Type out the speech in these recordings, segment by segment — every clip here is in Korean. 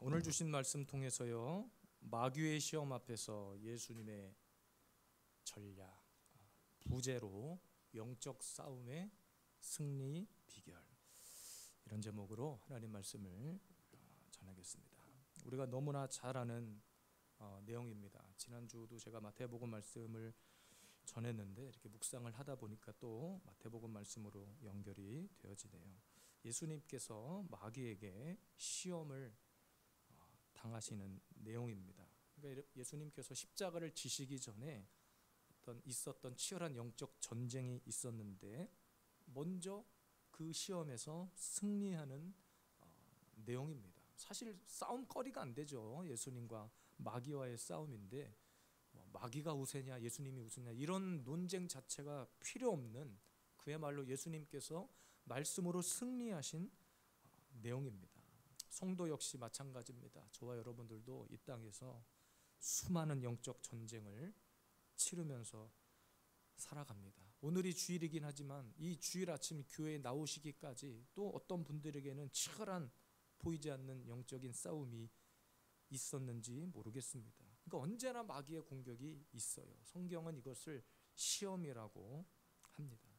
오늘 주신 말씀 통해서요, 마귀의 시험 앞에서 예수님의 전략, 부제로 영적 싸움의 승리 비결, 이런 제목으로 하나님 말씀을 전하겠습니다. 우리가 너무나 잘 아는 내용입니다. 지난주도 제가 마태복음 말씀을 전했는데 이렇게 묵상을 하다 보니까 또 마태복음 말씀으로 연결이 되어지네요. 예수님께서 마귀에게 시험을 당하시는 내용입니다. 그러니까 예수님께서 십자가를 지시기 전에 있었던 치열한 영적 전쟁이 있었는데 먼저 그 시험에서 승리하는 내용입니다. 사실 싸움거리가 안 되죠. 예수님과 마귀와의 싸움인데 마귀가 우세냐 예수님이 우세냐 이런 논쟁 자체가 필요 없는, 그야말로 예수님께서 말씀으로 승리하신 내용입니다. 성도 역시 마찬가지입니다. 저와 여러분들도 이 땅에서 수많은 영적 전쟁을 치르면서 살아갑니다. 오늘이 주일이긴 하지만 이 주일 아침 교회에 나오시기까지 또 어떤 분들에게는 치열한 보이지 않는 영적인 싸움이 있었는지 모르겠습니다. 그러니까 언제나 마귀의 공격이 있어요. 성경은 이것을 시험이라고 합니다.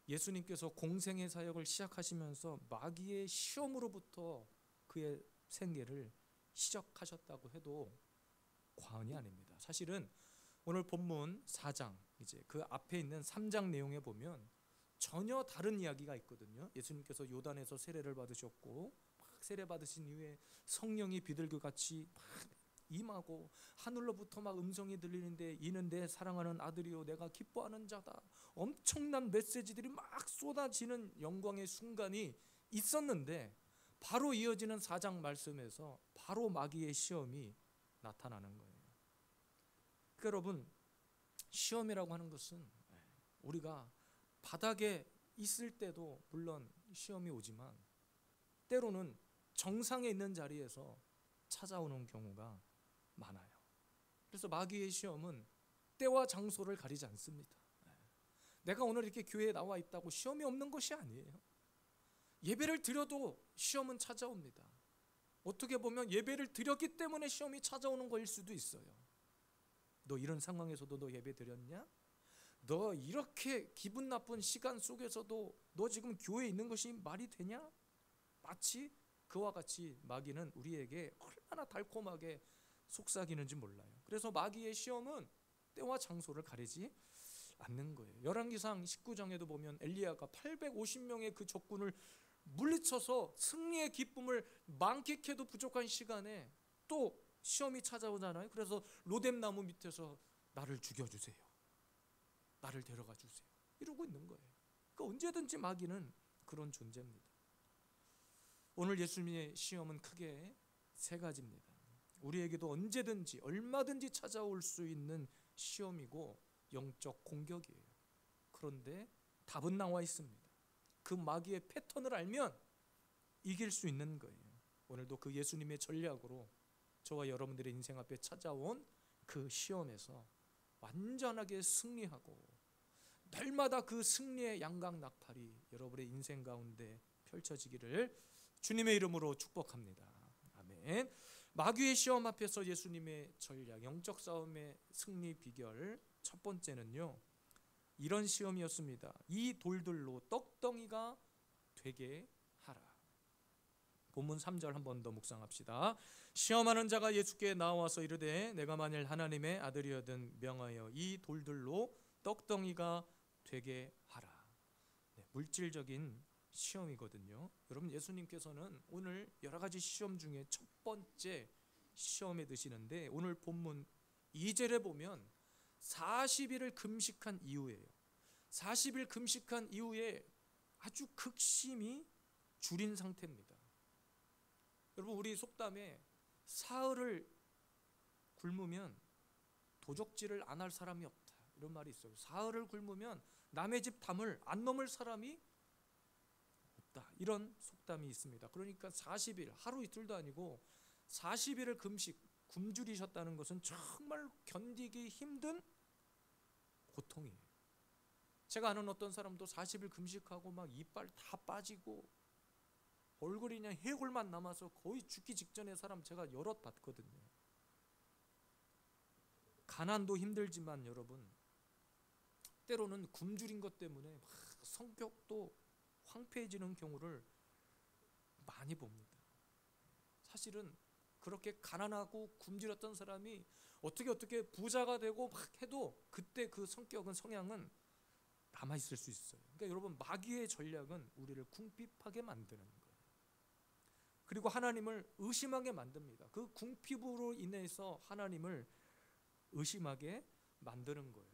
예수님께서 공생의 사역을 시작하시면서 마귀의 시험으로부터 그의 생애를 시작하셨다고 해도 과언이 아닙니다. 사실은 오늘 본문 4장, 이제 그 앞에 있는 3장 내용에 보면 전혀 다른 이야기가 있거든요. 예수님께서 요단에서 세례를 받으셨고 막 세례 받으신 이후에 성령이 비둘기같이 막 임하고 하늘로부터 막 음성이 들리는데 이는 내 사랑하는 아들이요 내가 기뻐하는 자다. 엄청난 메시지들이 막 쏟아지는 영광의 순간이 있었는데 바로 이어지는 4장 말씀에서 바로 마귀의 시험이 나타나는 거예요. 그러니까 여러분, 시험이라고 하는 것은 우리가 바닥에 있을 때도 물론 시험이 오지만 때로는 정상에 있는 자리에서 찾아오는 경우가 많아요. 그래서 마귀의 시험은 때와 장소를 가리지 않습니다. 내가 오늘 이렇게 교회에 나와 있다고 시험이 없는 것이 아니에요. 예배를 드려도 시험은 찾아옵니다. 어떻게 보면 예배를 드렸기 때문에 시험이 찾아오는 거일 수도 있어요. 너 이런 상황에서도 너 예배 드렸냐? 너 이렇게 기분 나쁜 시간 속에서도 너 지금 교회에 있는 것이 말이 되냐? 마치 그와 같이 마귀는 우리에게 얼마나 달콤하게 속삭이는지 몰라요. 그래서 마귀의 시험은 때와 장소를 가리지 않는 거예요. 열왕기상 19장에도 보면 엘리야가 850명의 그 적군을 물리쳐서 승리의 기쁨을 만끽해도 부족한 시간에 또 시험이 찾아오잖아요. 그래서 로뎀나무 밑에서 나를 죽여주세요, 나를 데려가 주세요 이러고 있는 거예요. 그러니까 언제든지 마귀는 그런 존재입니다. 오늘 예수님의 시험은 크게 세 가지입니다. 우리에게도 언제든지 얼마든지 찾아올 수 있는 시험이고 영적 공격이에요. 그런데 답은 나와 있습니다. 그 마귀의 패턴을 알면 이길 수 있는 거예요. 오늘도 그 예수님의 전략으로 저와 여러분들의 인생 앞에 찾아온 그 시험에서 완전하게 승리하고 날마다 그 승리의 양각 낙팔이 여러분의 인생 가운데 펼쳐지기를 주님의 이름으로 축복합니다. 아멘. 마귀의 시험 앞에서 예수님의 전략, 영적 싸움의 승리 비결, 첫 번째는요, 이런 시험이었습니다. 이 돌들로 떡덩이가 되게 하라. 본문 3절 한 번 더 묵상합시다. 시험하는 자가 예수께 나와서 이르되 내가 만일 하나님의 아들이거든 명하여 이 돌들로 떡덩이가 되게 하라. 물질적인 시험이거든요. 여러분, 예수님께서는 오늘 여러 가지 시험 중에 첫 번째 시험에 드시는데 오늘 본문 2절에 보면 40일을 금식한 이후에요. 40일 금식한 이후에 아주 극심히 줄인 상태입니다. 여러분, 우리 속담에 사흘을 굶으면 도적질을 안 할 사람이 없다 이런 말이 있어요. 사흘을 굶으면 남의 집 담을 안 넘을 사람이 없다 이런 속담이 있습니다. 그러니까 40일, 하루 이틀도 아니고 40일을 굶주리셨다는 것은 정말 견디기 힘든 고통이에요. 제가 아는 어떤 사람도 40일 금식하고 막 이빨 다 빠지고 얼굴이 그냥 해골만 남아서 거의 죽기 직전의 사람 제가 여럿 봤거든요. 가난도 힘들지만 여러분, 때로는 굶주린 것 때문에 막 성격도 황폐해지는 경우를 많이 봅니다. 사실은 그렇게 가난하고 굶주렸던 사람이 어떻게 부자가 되고 막 해도 그때 그 성격은, 성향은 남아 있을 수 있어요. 그러니까 여러분, 마귀의 전략은 우리를 궁핍하게 만드는 거예요. 그리고 하나님을 의심하게 만듭니다. 그 궁핍으로 인해서 하나님을 의심하게 만드는 거예요.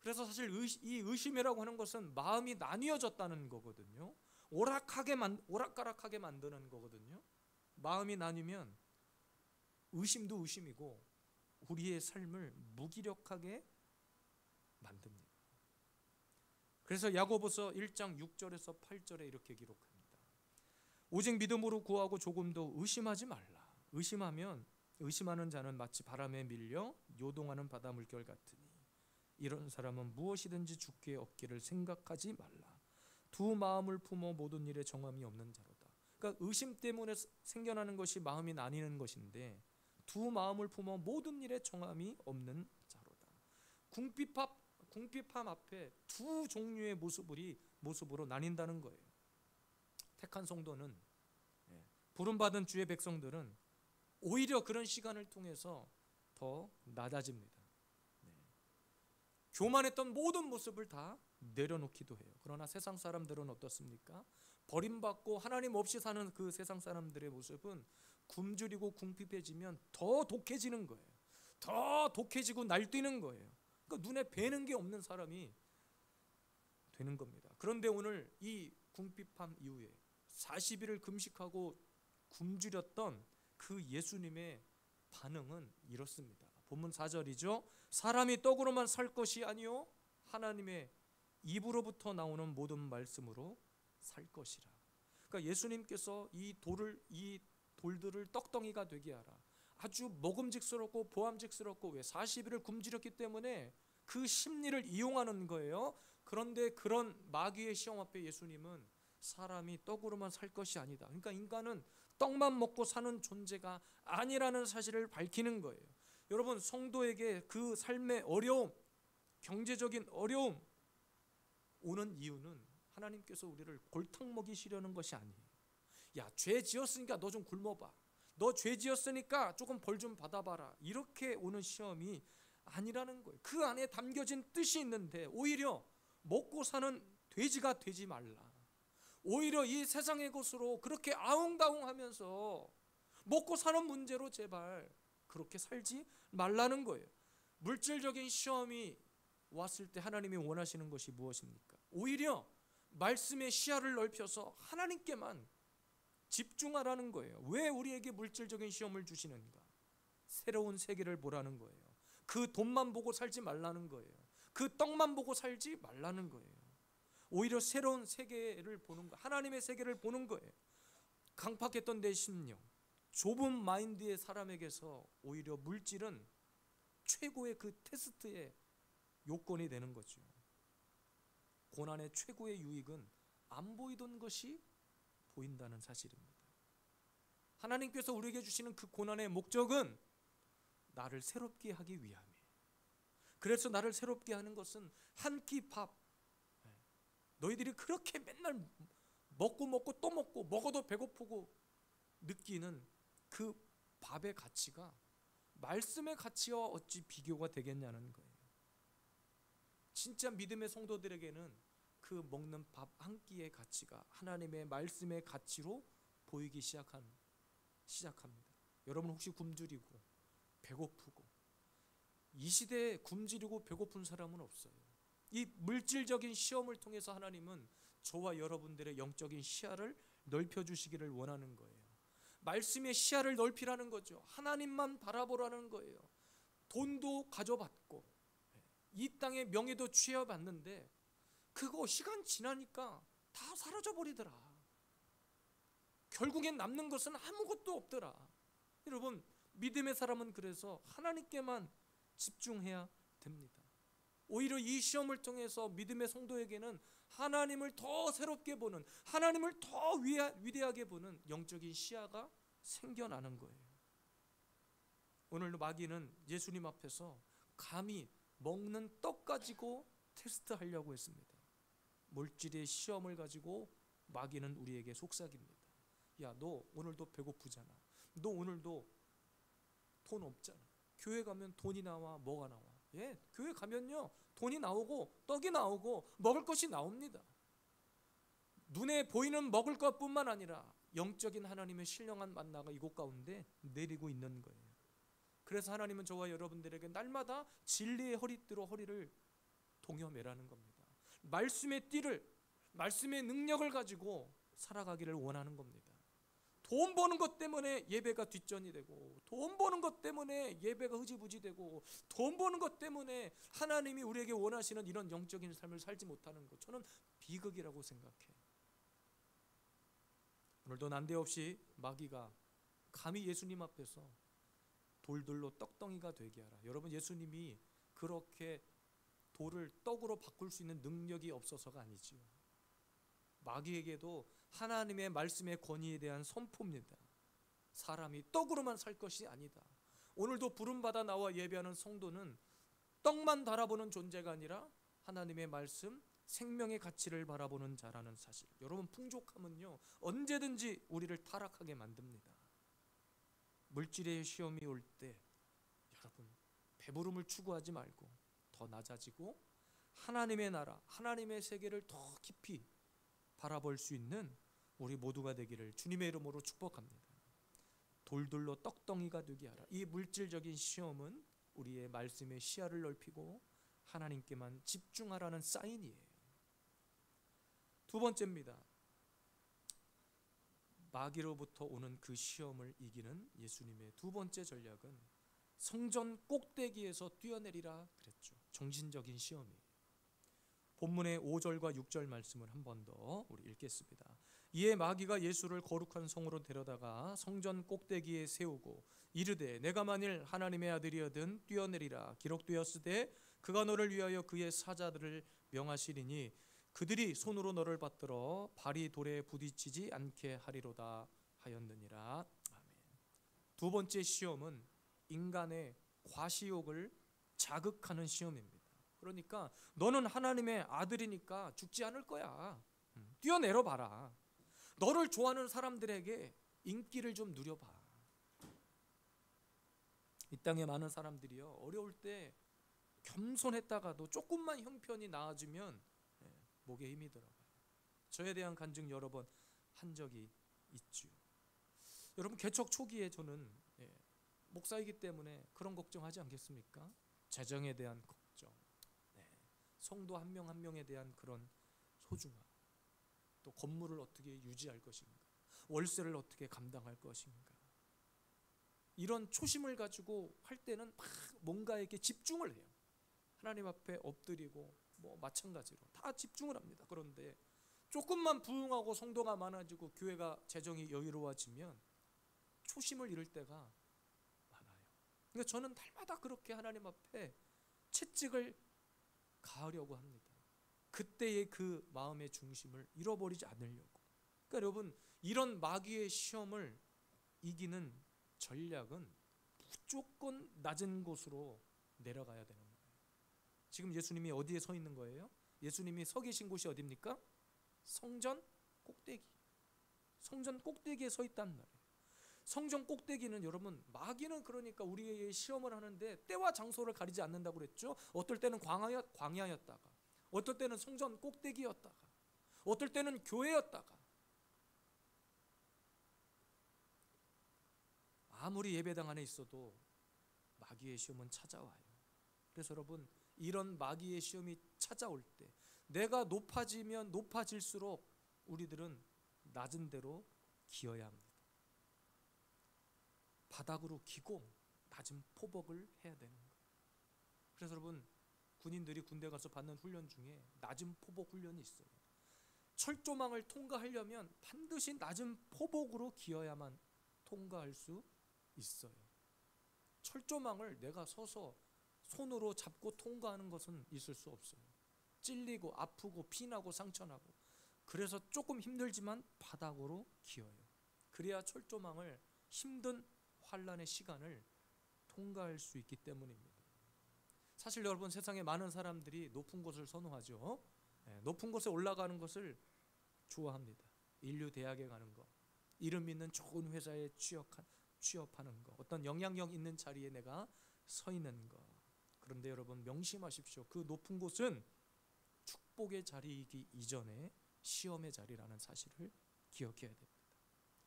그래서 사실 이 의심이라고 하는 것은 마음이 나뉘어졌다는 거거든요. 오락가락하게 만드는 거거든요. 마음이 나뉘면 의심도 의심이고 우리의 삶을 무기력하게 만듭니다. 그래서 야고보서 1장 6절에서 8절에 이렇게 기록합니다. 오직 믿음으로 구하고 조금도 의심하지 말라. 의심하는 자는 마치 바람에 밀려 요동하는 바다 물결 같으니 이런 사람은 무엇이든지 주께 얻기를 생각하지 말라. 두 마음을 품어 모든 일에 정함이 없는 자로다. 그러니까 의심 때문에 생겨나는 것이 마음이 나뉘는 것인데, 두 마음을 품어 모든 일에 정함이 없는 자로다. 궁핍함 앞에 두 종류의 모습으로 나뉜다는 거예요. 택한 성도는, 부름받은 주의 백성들은 오히려 그런 시간을 통해서 더 낮아집니다. 교만했던 모든 모습을 다 내려놓기도 해요. 그러나 세상 사람들은 어떻습니까? 버림받고 하나님 없이 사는 그 세상 사람들의 모습은 굶주리고 궁핍해지면 더 독해지는 거예요. 더 독해지고 날뛰는 거예요. 그러니까 눈에 뵈는 게 없는 사람이 되는 겁니다. 그런데 오늘 이 궁핍함 이후에 40일을 금식하고 굶주렸던 그 예수님의 반응은 이렇습니다. 본문 4절이죠. 사람이 떡으로만 살 것이 아니요 하나님의 입으로부터 나오는 모든 말씀으로 살 것이라. 그러니까 예수님께서 이 돌들을 떡덩이가 되게 하라. 아주 먹음직스럽고 보암직스럽고, 왜 40일을 굶주렸기 때문에 그 심리를 이용하는 거예요. 그런데 그런 마귀의 시험 앞에 예수님은 사람이 떡으로만 살 것이 아니다. 그러니까 인간은 떡만 먹고 사는 존재가 아니라는 사실을 밝히는 거예요. 여러분, 성도에게 그 삶의 어려움, 경제적인 어려움 오는 이유는 하나님께서 우리를 골탕 먹이시려는 것이 아니에요. 야, 죄 지었으니까 너 좀 굶어봐. 너 죄 지었으니까 조금 벌 좀 받아봐라. 이렇게 오는 시험이 아니라는 거예요. 그 안에 담겨진 뜻이 있는데 오히려 먹고 사는 돼지가 되지 말라. 오히려 이 세상의 것으로 그렇게 아웅다웅하면서 먹고 사는 문제로 제발 그렇게 살지 말라는 거예요. 물질적인 시험이 왔을 때 하나님이 원하시는 것이 무엇입니까? 오히려 말씀의 시야를 넓혀서 하나님께만 집중하라는 거예요. 왜 우리에게 물질적인 시험을 주시는가? 새로운 세계를 보라는 거예요. 그 돈만 보고 살지 말라는 거예요. 그 떡만 보고 살지 말라는 거예요. 오히려 새로운 세계를 보는 거, 하나님의 세계를 보는 거예요. 강팍했던 내 심령, 좁은 마인드의 사람에게서 오히려 물질은 최고의 그 테스트의 요건이 되는 거죠. 고난의 최고의 유익은 안 보이던 것이 보인다는 사실입니다. 하나님께서 우리에게 주시는 그 고난의 목적은 나를 새롭게 하기 위함이에요. 그래서 나를 새롭게 하는 것은 한 끼 밥, 너희들이 그렇게 맨날 먹고 또 먹고 먹어도 배고프고 느끼는 그 밥의 가치가 말씀의 가치와 어찌 비교가 되겠냐는 거예요. 진짜 믿음의 성도들에게는 그 먹는 밥 한 끼의 가치가 하나님의 말씀의 가치로 보이기 시작합니다. 여러분, 혹시 굶주리고 배고프고, 이 시대에 굶주리고 배고픈 사람은 없어요. 이 물질적인 시험을 통해서 하나님은 저와 여러분들의 영적인 시야를 넓혀주시기를 원하는 거예요. 말씀의 시야를 넓히라는 거죠. 하나님만 바라보라는 거예요. 돈도 가져받고 이 땅의 명예도 취해봤는데 그거 시간 지나니까 다 사라져버리더라. 결국엔 남는 것은 아무것도 없더라. 여러분, 믿음의 사람은 그래서 하나님께만 집중해야 됩니다. 오히려 이 시험을 통해서 믿음의 성도에게는 하나님을 더 새롭게 보는, 하나님을 더 위대하게 보는 영적인 시야가 생겨나는 거예요. 오늘 마귀는 예수님 앞에서 감히 먹는 떡 가지고 테스트하려고 했습니다. 물질의 시험을 가지고 마귀는 우리에게 속삭입니다. 야, 너 오늘도 배고프잖아. 너 오늘도 돈 없잖아. 교회 가면 돈이 나와, 뭐가 나와? 예, 교회 가면요 돈이 나오고 떡이 나오고 먹을 것이 나옵니다. 눈에 보이는 먹을 것뿐만 아니라 영적인 하나님의 신령한 만나가 이곳 가운데 내리고 있는 거예요. 그래서 하나님은 저와 여러분들에게 날마다 진리의 허리띠로 허리를 동여매라는 겁니다. 말씀의 띠를, 말씀의 능력을 가지고 살아가기를 원하는 겁니다. 돈 버는 것 때문에 예배가 뒷전이 되고, 돈 버는 것 때문에 예배가 흐지부지 되고, 돈 버는 것 때문에 하나님이 우리에게 원하시는 이런 영적인 삶을 살지 못하는 것, 저는 비극이라고 생각해요. 오늘도 난데없이 마귀가 감히 예수님 앞에서 돌들로 떡덩이가 되게 하라. 여러분, 예수님이 그렇게 돌을 떡으로 바꿀 수 있는 능력이 없어서가 아니지요. 마귀에게도 하나님의 말씀의 권위에 대한 선포입니다. 사람이 떡으로만 살 것이 아니다. 오늘도 부름받아 나와 예배하는 성도는 떡만 바라보는 존재가 아니라 하나님의 말씀, 생명의 가치를 바라보는 자라는 사실. 여러분, 풍족함은요 언제든지 우리를 타락하게 만듭니다. 물질의 시험이 올 때 여러분, 배부름을 추구하지 말고 더 낮아지고 하나님의 나라, 하나님의 세계를 더 깊이 바라볼 수 있는 우리 모두가 되기를 주님의 이름으로 축복합니다. 돌들로 떡덩이가 되게 하라. 이 물질적인 시험은 우리의 말씀의 시야를 넓히고 하나님께만 집중하라는 사인이에요. 두 번째입니다. 마귀로부터 오는 그 시험을 이기는 예수님의 두 번째 전략은 성전 꼭대기에서 뛰어내리라 그랬죠. 정신적인 시험이에요. 본문의 5절과 6절 말씀을 한 번 더 우리 읽겠습니다. 이에 마귀가 예수를 거룩한 성으로 데려다가 성전 꼭대기에 세우고 이르되 내가 만일 하나님의 아들이거든 뛰어내리라. 기록되었으되 그가 너를 위하여 그의 사자들을 명하시리니 그들이 손으로 너를 받들어 발이 돌에 부딪히지 않게 하리로다 하였느니라. 아멘. 두 번째 시험은 인간의 과시욕을 자극하는 시험입니다. 그러니까 너는 하나님의 아들이니까 죽지 않을 거야. 뛰어내려 봐라. 너를 좋아하는 사람들에게 인기를 좀 누려봐. 이 땅에 많은 사람들이요 어려울 때 겸손했다가도 조금만 형편이 나아지면 목에 힘이 들어가요. 저에 대한 간증 여러 번 한 적이 있죠. 여러분, 개척 초기에 저는 목사이기 때문에 그런 걱정하지 않겠습니까? 재정에 대한 걱정, 성도 한 명 한 명에 대한 그런 소중함, 또 건물을 어떻게 유지할 것인가, 월세를 어떻게 감당할 것인가, 이런 초심을 가지고 할 때는 막 뭔가에게 집중을 해요. 하나님 앞에 엎드리고 뭐 마찬가지로 다 집중을 합니다. 그런데 조금만 부흥하고 성도가 많아지고 교회가 재정이 여유로워지면 초심을 잃을 때가 많아요. 그러니까 저는 날마다 그렇게 하나님 앞에 채찍을 가하려고 합니다. 그때의 그 마음의 중심을 잃어버리지 않으려고. 그러니까 여러분, 이런 마귀의 시험을 이기는 전략은 무조건 낮은 곳으로 내려가야 되는 거예요. 지금 예수님이 어디에 서 있는 거예요? 예수님이 서 계신 곳이 어디입니까? 성전 꼭대기. 성전 꼭대기에 서 있단 말이에요. 성전 꼭대기는 여러분, 마귀는 그러니까 우리의 시험을 하는데 때와 장소를 가리지 않는다고 그랬죠. 어떨 때는 광야였다가, 어떨 때는 성전 꼭대기였다가, 어떨 때는 교회였다가, 아무리 예배당 안에 있어도 마귀의 시험은 찾아와요. 그래서 여러분, 이런 마귀의 시험이 찾아올 때 내가 높아지면 높아질수록 우리들은 낮은 데로 기어야 합니다. 바닥으로 기고 낮은 포복을 해야 되는 거예요. 그래서 여러분, 군인들이 군대 가서 받는 훈련 중에 낮은 포복 훈련이 있어요. 철조망을 통과하려면 반드시 낮은 포복으로 기어야만 통과할 수 있어요. 철조망을 내가 서서 손으로 잡고 통과하는 것은 있을 수 없어요. 찔리고 아프고 피나고 상처나고, 그래서 조금 힘들지만 바닥으로 기어요. 그래야 철조망을, 힘든 환란의 시간을 통과할 수 있기 때문입니다. 사실 여러분, 세상에 많은 사람들이 높은 곳을 선호하죠. 높은 곳에 올라가는 것을 좋아합니다. 인류 대학에 가는 거, 이름 있는 좋은 회사에 취업하는 거, 어떤 영향력 있는 자리에 내가 서 있는 거. 그런데 여러분, 명심하십시오. 그 높은 곳은 축복의 자리이기 이전에 시험의 자리라는 사실을 기억해야 됩니다.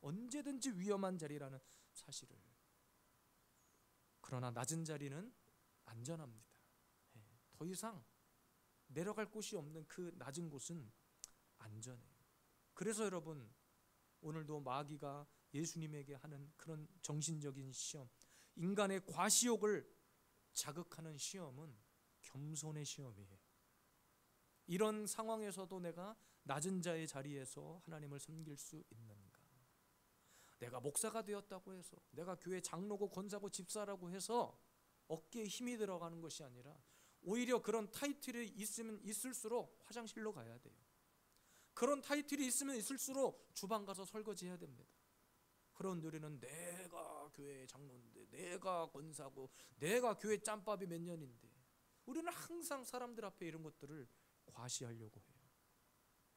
언제든지 위험한 자리라는 사실을. 그러나 낮은 자리는 안전합니다. 더 이상 내려갈 곳이 없는 그 낮은 곳은 안전해요. 그래서 여러분, 오늘도 마귀가 예수님에게 하는 그런 정신적인 시험, 인간의 과시욕을 자극하는 시험은 겸손의 시험이에요. 이런 상황에서도 내가 낮은 자의 자리에서 하나님을 섬길 수 있는가? 내가 목사가 되었다고 해서, 내가 교회 장로고 권사고 집사라고 해서 어깨에 힘이 들어가는 것이 아니라, 오히려 그런 타이틀이 있으면 있을수록 화장실로 가야 돼요. 그런 타이틀이 있으면 있을수록 주방 가서 설거지해야 됩니다. 그런데 우리는 내가 교회 장로인데, 내가 권사고, 내가 교회 짬밥이 몇 년인데, 우리는 항상 사람들 앞에 이런 것들을 과시하려고 해요.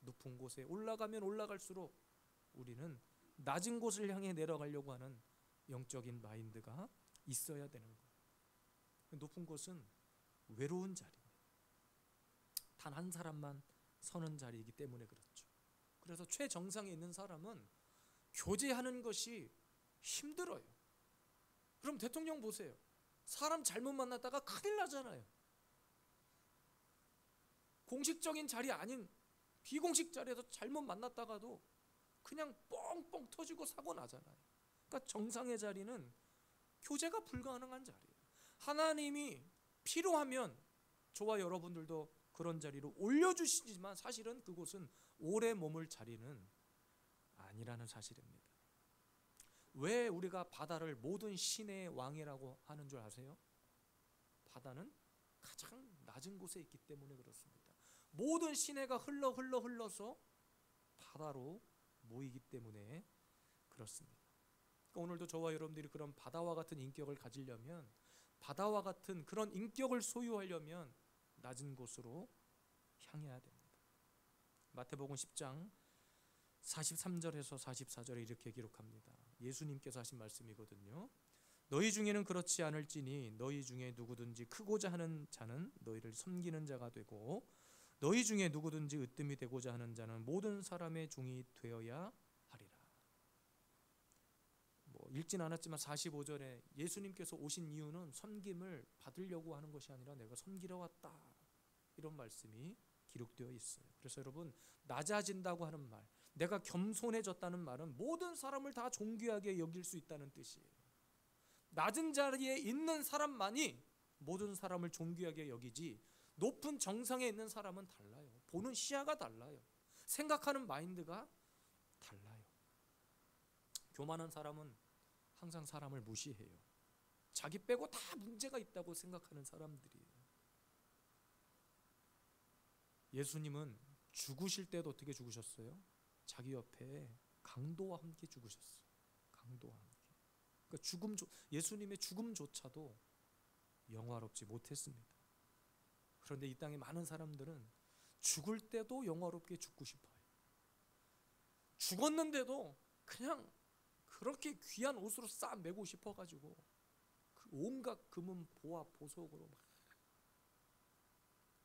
높은 곳에 올라가면 올라갈수록 우리는 낮은 곳을 향해 내려가려고 하는 영적인 마인드가 있어야 되는 거예요. 높은 곳은 외로운 자리입니다. 단 한 사람만 서는 자리이기 때문에 그렇죠. 그래서 최정상에 있는 사람은 교제하는 것이 힘들어요. 그럼 대통령 보세요. 사람 잘못 만났다가 큰일 나잖아요. 공식적인 자리 아닌 비공식 자리에서 잘못 만났다가도 그냥 뻥뻥 터지고 사고 나잖아요. 그러니까 정상의 자리는 교제가 불가능한 자리예요. 하나님이 필요하면 저와 여러분들도 그런 자리로 올려주시지만, 사실은 그곳은 오래 머물 자리는 아니라는 사실입니다. 왜 우리가 바다를 모든 신의 왕이라고 하는 줄 아세요? 바다는 가장 낮은 곳에 있기 때문에 그렇습니다. 모든 시내가 흘러서 바다로 모이기 때문에 그렇습니다. 그러니까 오늘도 저와 여러분들이 그런 바다와 같은 인격을 가지려면, 바다와 같은 그런 인격을 소유하려면 낮은 곳으로 향해야 됩니다. 마태복음 10장 43절에서 44절에 이렇게 기록합니다. 예수님께서 하신 말씀이거든요. 너희 중에는 그렇지 않을지니 너희 중에 누구든지 크고자 하는 자는 너희를 섬기는 자가 되고, 너희 중에 누구든지 으뜸이 되고자 하는 자는 모든 사람의 종이 되어야 하리라. 읽진 않았지만 45절에 예수님께서 오신 이유는 섬김을 받으려고 하는 것이 아니라 내가 섬기러 왔다, 이런 말씀이 기록되어 있어요. 그래서 여러분, 낮아진다고 하는 말, 내가 겸손해졌다는 말은 모든 사람을 다 존귀하게 여길 수 있다는 뜻이에요. 낮은 자리에 있는 사람만이 모든 사람을 존귀하게 여기지, 높은 정상에 있는 사람은 달라요. 보는 시야가 달라요. 생각하는 마인드가 달라요. 교만한 사람은 항상 사람을 무시해요. 자기 빼고 다 문제가 있다고 생각하는 사람들이에요. 예수님은 죽으실 때도 어떻게 죽으셨어요? 자기 옆에 강도와 함께 죽으셨어요. 강도와 함께. 그러니까 예수님의 죽음조차도 영화롭지 못했습니다. 그런데 이 땅에 많은 사람들은 죽을 때도 영화롭게 죽고 싶어요. 죽었는데도 그냥 그렇게 귀한 옷으로 싹 매고 싶어가지고 그 온갖 금은 보화 보석으로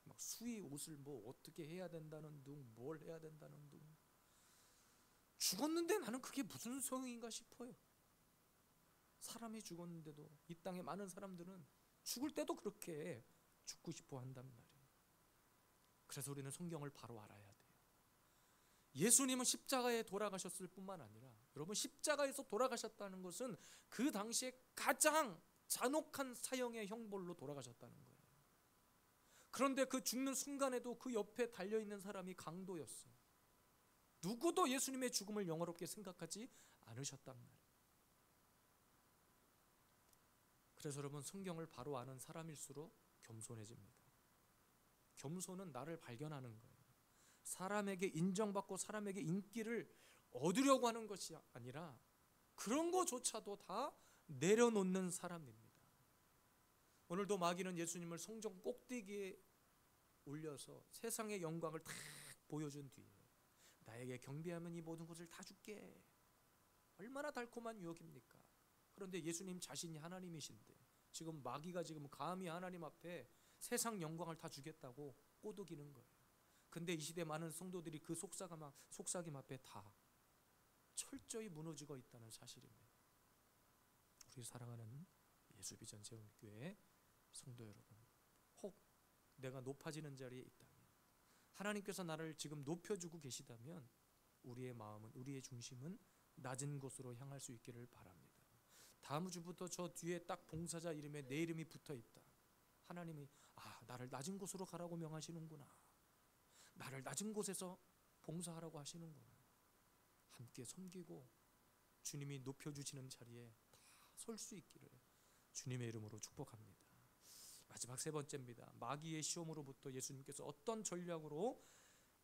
막 수의 옷을 어떻게 해야 된다는 둥, 뭘 해야 된다는 둥. 죽었는데 나는 그게 무슨 소용인가 싶어요. 사람이 죽었는데도 이 땅에 많은 사람들은 죽을 때도 그렇게 죽고 싶어 한단 말이에요. 그래서 우리는 성경을 바로 알아야 돼요. 예수님은 십자가에 돌아가셨을 뿐만 아니라, 여러분, 십자가에서 돌아가셨다는 것은 그 당시에 가장 잔혹한 사형의 형벌로 돌아가셨다는 거예요. 그런데 그 죽는 순간에도 그 옆에 달려있는 사람이 강도였어요. 누구도 예수님의 죽음을 영화롭게 생각하지 않으셨단 말이에요. 그래서 여러분, 성경을 바로 아는 사람일수록 겸손해집니다. 겸손은 나를 발견하는 거예요. 사람에게 인정받고 사람에게 인기를 얻으려고 하는 것이 아니라 그런 것조차도 다 내려놓는 사람입니다. 오늘도 마귀는 예수님을 성전 꼭대기에 올려서 세상의 영광을 다 보여준 뒤에 나에게 경배하면 이 모든 것을 다 줄게. 얼마나 달콤한 유혹입니까? 그런데 예수님 자신이 하나님이신데 지금 마귀가 지금 감히 하나님 앞에 세상 영광을 다 주겠다고 꼬드기는 거예요. 근데 이 시대 많은 성도들이 그 속삭임 앞에 다 철저히 무너지고 있다는 사실입니다. 우리 사랑하는 예수비전 제원교회 성도 여러분, 혹 내가 높아지는 자리에 있다면, 하나님께서 나를 지금 높여주고 계시다면 우리의 마음은, 우리의 중심은 낮은 곳으로 향할 수 있기를 바랍니다. 다음 주부터 저 뒤에 딱 봉사자 이름에 내 이름이 붙어있다. 하나님이 나를 낮은 곳으로 가라고 명하시는구나. 나를 낮은 곳에서 봉사하라고 하시는구나. 함께 섬기고 주님이 높여주시는 자리에 다 설 수 있기를 주님의 이름으로 축복합니다. 마지막 세 번째입니다. 마귀의 시험으로부터 예수님께서 어떤 전략으로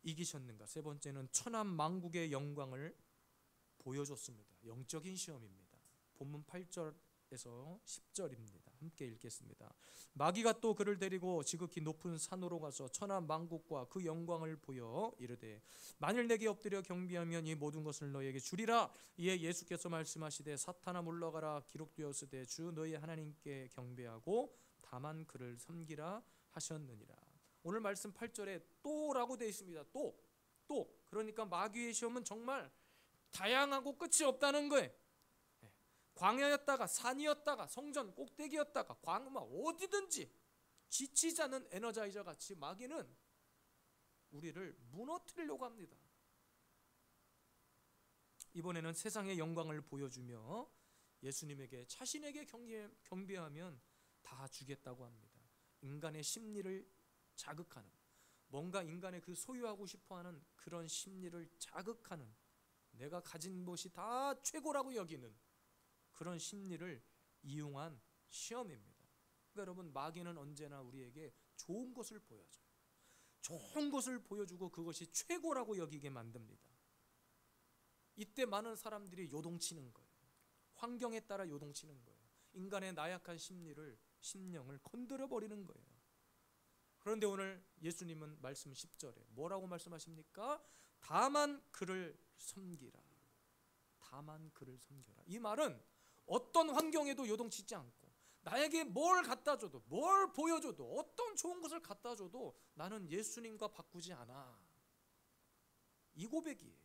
이기셨는가? 세 번째는 천하만국의 영광을 보여줬습니다. 영적인 시험입니다. 본문 8절에서 10절입니다. 함께 읽겠습니다. 마귀가 또 그를 데리고 지극히 높은 산으로 가서 천하만국과 그 영광을 보여 이르되 만일 내게 엎드려 경배하면 이 모든 것을 너에게 주리라. 이에 예수께서 말씀하시되 사탄아 물러가라. 기록되었으되 주 너희 하나님께 경배하고 다만 그를 섬기라 하셨느니라. 오늘 말씀 8절에 또라고 되어 있습니다. 또 그러니까 마귀의 시험은 정말 다양하고 끝이 없다는 거예요. 광야였다가 산이었다가 성전 꼭대기였다가 광마 어디든지 지치지 않는 에너자이저 같이 마귀는 우리를 무너뜨리려고 합니다. 이번에는 세상의 영광을 보여주며 예수님에게 자신에게 경배하면 다 주겠다고 합니다. 인간의 심리를 자극하는, 뭔가 인간의 그 소유하고 싶어하는 그런 심리를 자극하는, 내가 가진 것이 다 최고라고 여기는 그런 심리를 이용한 시험입니다. 그러니까 여러분, 마귀는 언제나 우리에게 좋은 것을 보여줘요. 좋은 것을 보여주고 그것이 최고라고 여기게 만듭니다. 이때 많은 사람들이 요동치는 거예요. 환경에 따라 요동치는 거예요. 인간의 나약한 심령을 건드려 버리는 거예요. 그런데 오늘 예수님은 말씀 10절에 뭐라고 말씀하십니까? 다만 그를 섬기라. 다만 그를 섬겨라. 이 말은 어떤 환경에도 요동치지 않고 나에게 뭘 갖다 줘도, 뭘 보여줘도, 어떤 좋은 것을 갖다 줘도 나는 예수님과 바꾸지 않아. 이 고백이에요.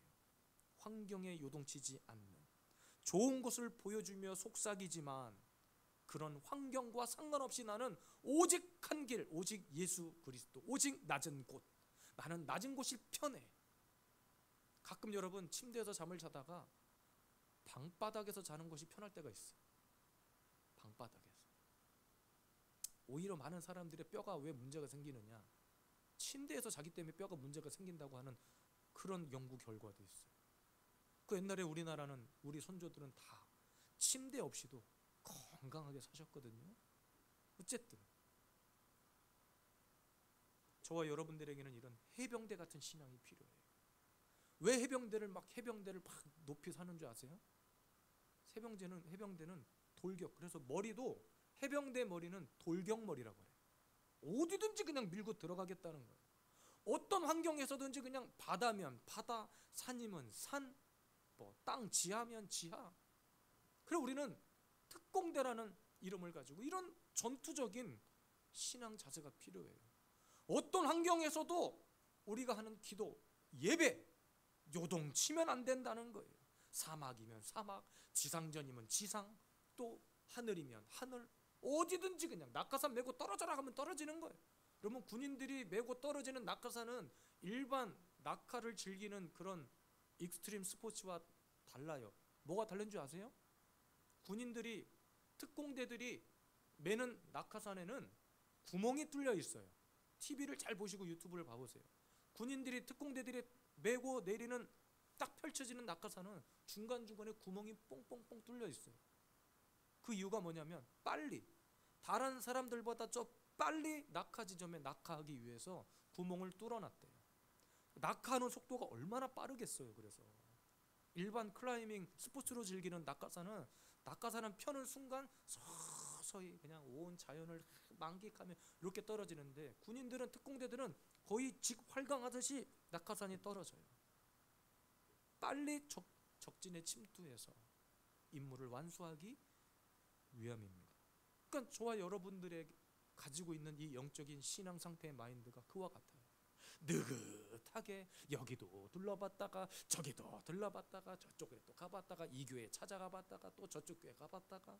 환경에 요동치지 않는, 좋은 것을 보여주며 속삭이지만 그런 환경과 상관없이 나는 오직 한 길, 오직 예수 그리스도, 오직 낮은 곳. 나는 낮은 곳이 편해. 가끔 여러분 침대에서 잠을 자다가 방바닥에서 자는 것이 편할 때가 있어요. 방바닥에서. 오히려 많은 사람들의 뼈가 왜 문제가 생기느냐, 침대에서 자기 때문에 뼈가 문제가 생긴다고 하는 그런 연구 결과도 있어요. 그 옛날에 우리나라는, 우리 선조들은 다 침대 없이도 건강하게 사셨거든요. 어쨌든 저와 여러분들에게는 이런 해병대 같은 신앙이 필요해요. 왜 해병대를 막 높이 사는 줄 아세요? 해병대는 돌격. 그래서 머리도, 해병대 머리는 돌격머리라고 해요. 어디든지 그냥 밀고 들어가겠다는 거예요. 어떤 환경에서든지 그냥 바다면 바다, 산이면 산, 땅 지하면 지하. 그래서 우리는 특공대라는 이름을 가지고 이런 전투적인 신앙 자세가 필요해요. 어떤 환경에서도 우리가 하는 기도, 예배, 요동치면 안 된다는 거예요. 사막이면 사막, 지상전이면 지상, 또 하늘이면 하늘, 어디든지 그냥 낙하산 메고 떨어져라 하면 떨어지는 거예요. 그러면 군인들이 메고 떨어지는 낙하산은 일반 낙하를 즐기는 그런 익스트림 스포츠와 달라요. 뭐가 다른 줄 아세요? 군인들이, 특공대들이 매는 낙하산에는 구멍이 뚫려 있어요. TV를 잘 보시고 유튜브를 봐보세요. 군인들이, 특공대들이 메고 내리는 딱 펼쳐지는 낙하산은 중간중간에 구멍이 뽕뽕뽕 뚫려 있어요. 그 이유가 뭐냐면 빨리 다른 사람들보다 저 빨리 낙하 지점에 낙하하기 위해서 구멍을 뚫어놨대요. 낙하하는 속도가 얼마나 빠르겠어요. 그래서 일반 클라이밍 스포츠로 즐기는 낙하산은 펴는 순간 서서히 그냥 온 자연을 만끽하며 이렇게 떨어지는데, 군인들은, 특공대들은 거의 직활강하듯이 낙하산이 떨어져요. 빨리 적진에 침투해서 임무를 완수하기 위함입니다. 그러니까 저와 여러분들의 가지고 있는 이 영적인 신앙 상태의 마인드가 그와 같아요. 느긋하게 여기도 둘러봤다가 저기도 둘러봤다가 저쪽에 또 가봤다가 이 교회 찾아가 봤다가 또 저쪽 교회 가봤다가,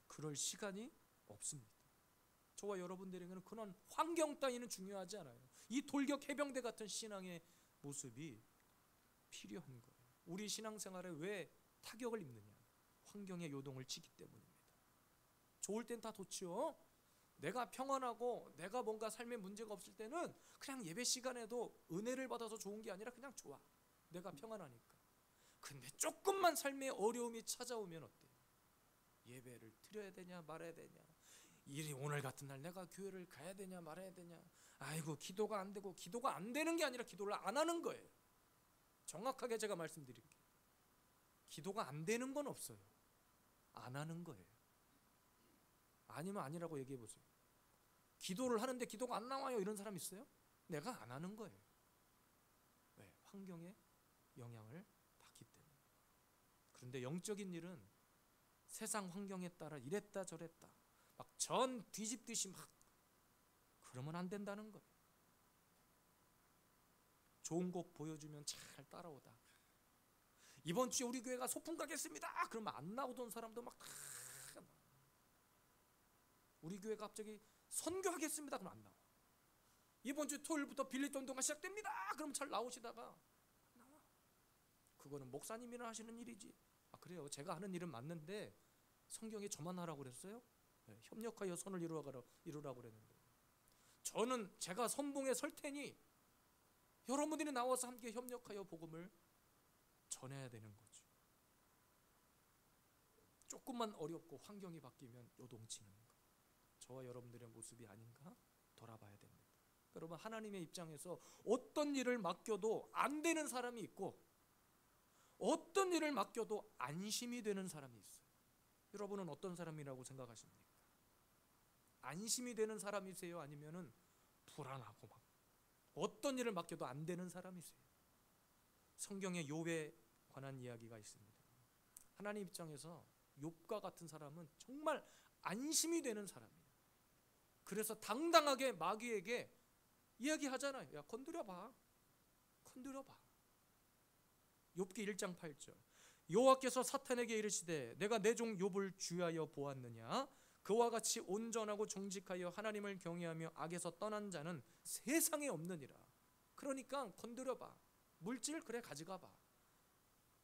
그럴 시간이 없습니다. 저와 여러분들에게는 그런 환경 따위는 중요하지 않아요. 이 돌격 해병대 같은 신앙의 모습이 필요한 거예요. 우리 신앙생활에 왜 타격을 입느냐? 환경의 요동을 치기 때문입니다. 좋을 땐 다 좋지요. 내가 평안하고 내가 뭔가 삶에 문제가 없을 때는 그냥 예배 시간에도 은혜를 받아서 좋은 게 아니라 그냥 좋아. 내가 평안하니까. 근데 조금만 삶에 어려움이 찾아오면 어때요? 예배를 드려야 되냐 말아야 되냐, 오늘 같은 날 내가 교회를 가야 되냐 말아야 되냐, 아이고 기도가 안 되고, 기도가 안 되는 게 아니라 기도를 안 하는 거예요. 정확하게 제가 말씀드릴게요. 기도가 안 되는 건 없어요. 안 하는 거예요. 아니면 아니라고 얘기해 보세요. 기도를 하는데 기도가 안 나와요, 이런 사람 있어요? 내가 안 하는 거예요. 왜? 환경에 영향을 받기 때문에. 그런데 영적인 일은 세상 환경에 따라 이랬다 저랬다 막 전 뒤집듯이 막 그러면 안 된다는 거예요. 좋은 곡 보여주면 잘 따라오다. 이번 주에 우리 교회가 소풍 가겠습니다. 그러면 안 나오던 사람도 막 다 나와. 우리 교회가 갑자기 선교하겠습니다. 그러면 안 나와. 이번 주 토요일부터 빌리또 운동가 시작됩니다. 그럼 잘 나오시다가 안 나와. 그거는 목사님이나 하시는 일이지. 아 그래요. 제가 하는 일은 맞는데 성경에 저만 하라고 그랬어요? 네, 협력하여 선을 이루라고 그랬는데, 저는 제가 선봉에 설 테니 여러분들이 나와서 함께 협력하여 복음을 전해야 되는 거죠. 조금만 어렵고 환경이 바뀌면 요동치는 거. 저와 여러분들의 모습이 아닌가 돌아봐야 됩니다. 여러분, 하나님의 입장에서 어떤 일을 맡겨도 안 되는 사람이 있고 어떤 일을 맡겨도 안심이 되는 사람이 있어요. 여러분은 어떤 사람이라고 생각하십니까? 안심이 되는 사람이세요? 아니면은 불안하고 막 어떤 일을 맡겨도 안 되는 사람이세요? 성경에 욥에 관한 이야기가 있습니다. 하나님 입장에서 욥과 같은 사람은 정말 안심이 되는 사람이에요. 그래서 당당하게 마귀에게 이야기하잖아요. 야, 건드려봐. 욥기 1장 8절. 여호와께서 사탄에게 이르시되 내가 내 종 욥을 주의하여 보았느냐? 그와 같이 온전하고 정직하여 하나님을 경외하며 악에서 떠난 자는 세상에 없느니라. 그러니까 건드려봐. 물질 그래 가져가봐.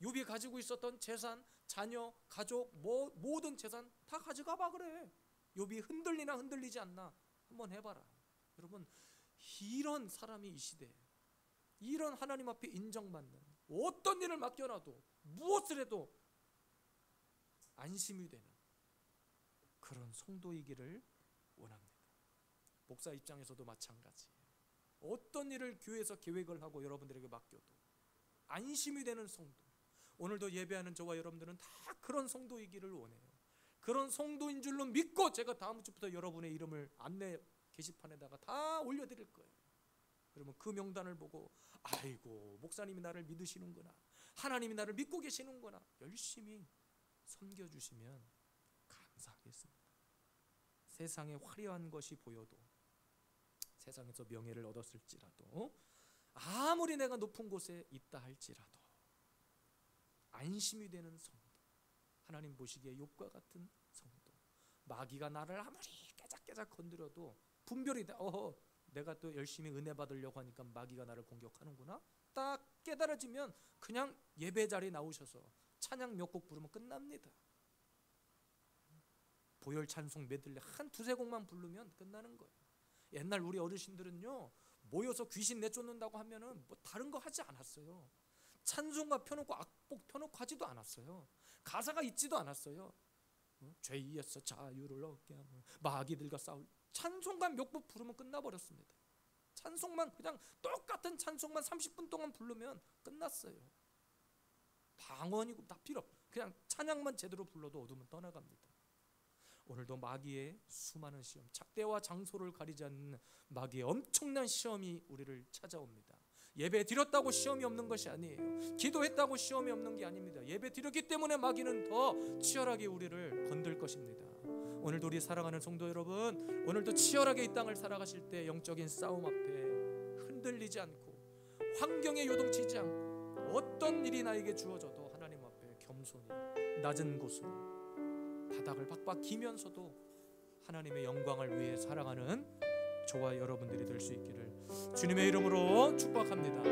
욥이 가지고 있었던 재산, 자녀, 가족, 모든 재산 다 가져가봐 그래. 욥이 흔들리나 흔들리지 않나 한번 해봐라. 여러분, 이런 사람이 이 시대에, 이런 하나님 앞에 인정받는, 어떤 일을 맡겨놔도 무엇을 해도 안심이 되는 그런 성도이기를 원합니다. 목사 입장에서도 마찬가지예요. 어떤 일을 교회에서 계획을 하고 여러분들에게 맡겨도 안심이 되는 성도. 오늘도 예배하는 저와 여러분들은 다 그런 성도이기를 원해요. 그런 성도인 줄로 믿고 제가 다음 주부터 여러분의 이름을 안내 게시판에다가 다 올려드릴 거예요. 그러면 그 명단을 보고 아이고 목사님이 나를 믿으시는구나, 하나님이 나를 믿고 계시는구나, 열심히 섬겨주시면 감사하겠습니다. 세상에 화려한 것이 보여도, 세상에서 명예를 얻었을지라도, 아무리 내가 높은 곳에 있다 할지라도 안심이 되는 성도, 하나님 보시기에 욥과 같은 성도, 마귀가 나를 아무리 깨작깨작 건드려도 분별이 돼. 내가 또 열심히 은혜 받으려고 하니까 마귀가 나를 공격하는구나. 딱 깨달아지면 그냥 예배 자리에 나오셔서 찬양 몇 곡 부르면 끝납니다. 보혈 찬송 메들리 한 두세 곡만 부르면 끝나는 거예요. 옛날 우리 어르신들은요, 모여서 귀신 내쫓는다고 하면은 뭐 다른 거 하지 않았어요. 찬송가 펴놓고 악복 펴놓고 하지도 않았어요. 가사가 있지도 않았어요. 죄에서 자유를 얻게 하며 마귀들과 싸울 찬송가 몇 부 부르면 끝나버렸습니다. 찬송만 그냥 똑같은 찬송만 30분 동안 부르면 끝났어요. 방언이고 다 필요 없어. 그냥 찬양만 제대로 불러도 어둠은 떠나갑니다. 오늘도 마귀의 수많은 시험, 때와 장소를 가리지 않는 마귀의 엄청난 시험이 우리를 찾아옵니다. 예배 드렸다고 시험이 없는 것이 아니에요. 기도했다고 시험이 없는 게 아닙니다. 예배 드렸기 때문에 마귀는 더 치열하게 우리를 건들 것입니다. 오늘도 우리 사랑하는 성도 여러분, 오늘도 치열하게 이 땅을 살아가실 때 영적인 싸움 앞에 흔들리지 않고 환경에 요동치지 않고 어떤 일이 나에게 주어져도 하나님 앞에 겸손히 낮은 곳으로 바닥을 박박 기면서도 하나님의 영광을 위해 살아가는 저와 여러분들이 될 수 있기를 주님의 이름으로 축복합니다.